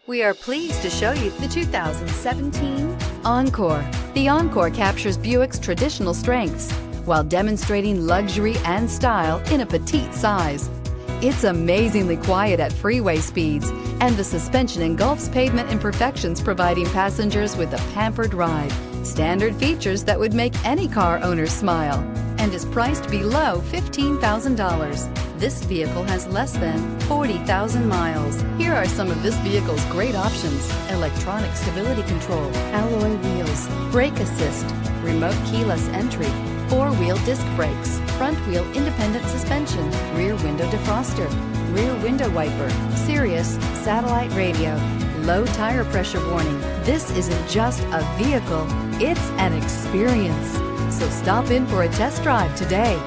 We are pleased to show you the 2017 Encore. The Encore captures Buick's traditional strengths while demonstrating luxury and style in a petite size. It's amazingly quiet at freeway speeds, and the suspension engulfs pavement imperfections, providing passengers with a pampered ride. Standard features that would make any car owner smile, and is priced below $15,000. This vehicle has less than 40,000 miles. Here are some of this vehicle's great options: electronic stability control, alloy wheels, brake assist, remote keyless entry, four-wheel disc brakes, front-wheel independent suspension, rear window defroster, rear window wiper, Sirius satellite radio, low tire pressure warning. This isn't just a vehicle, it's an experience. So stop in for a test drive today.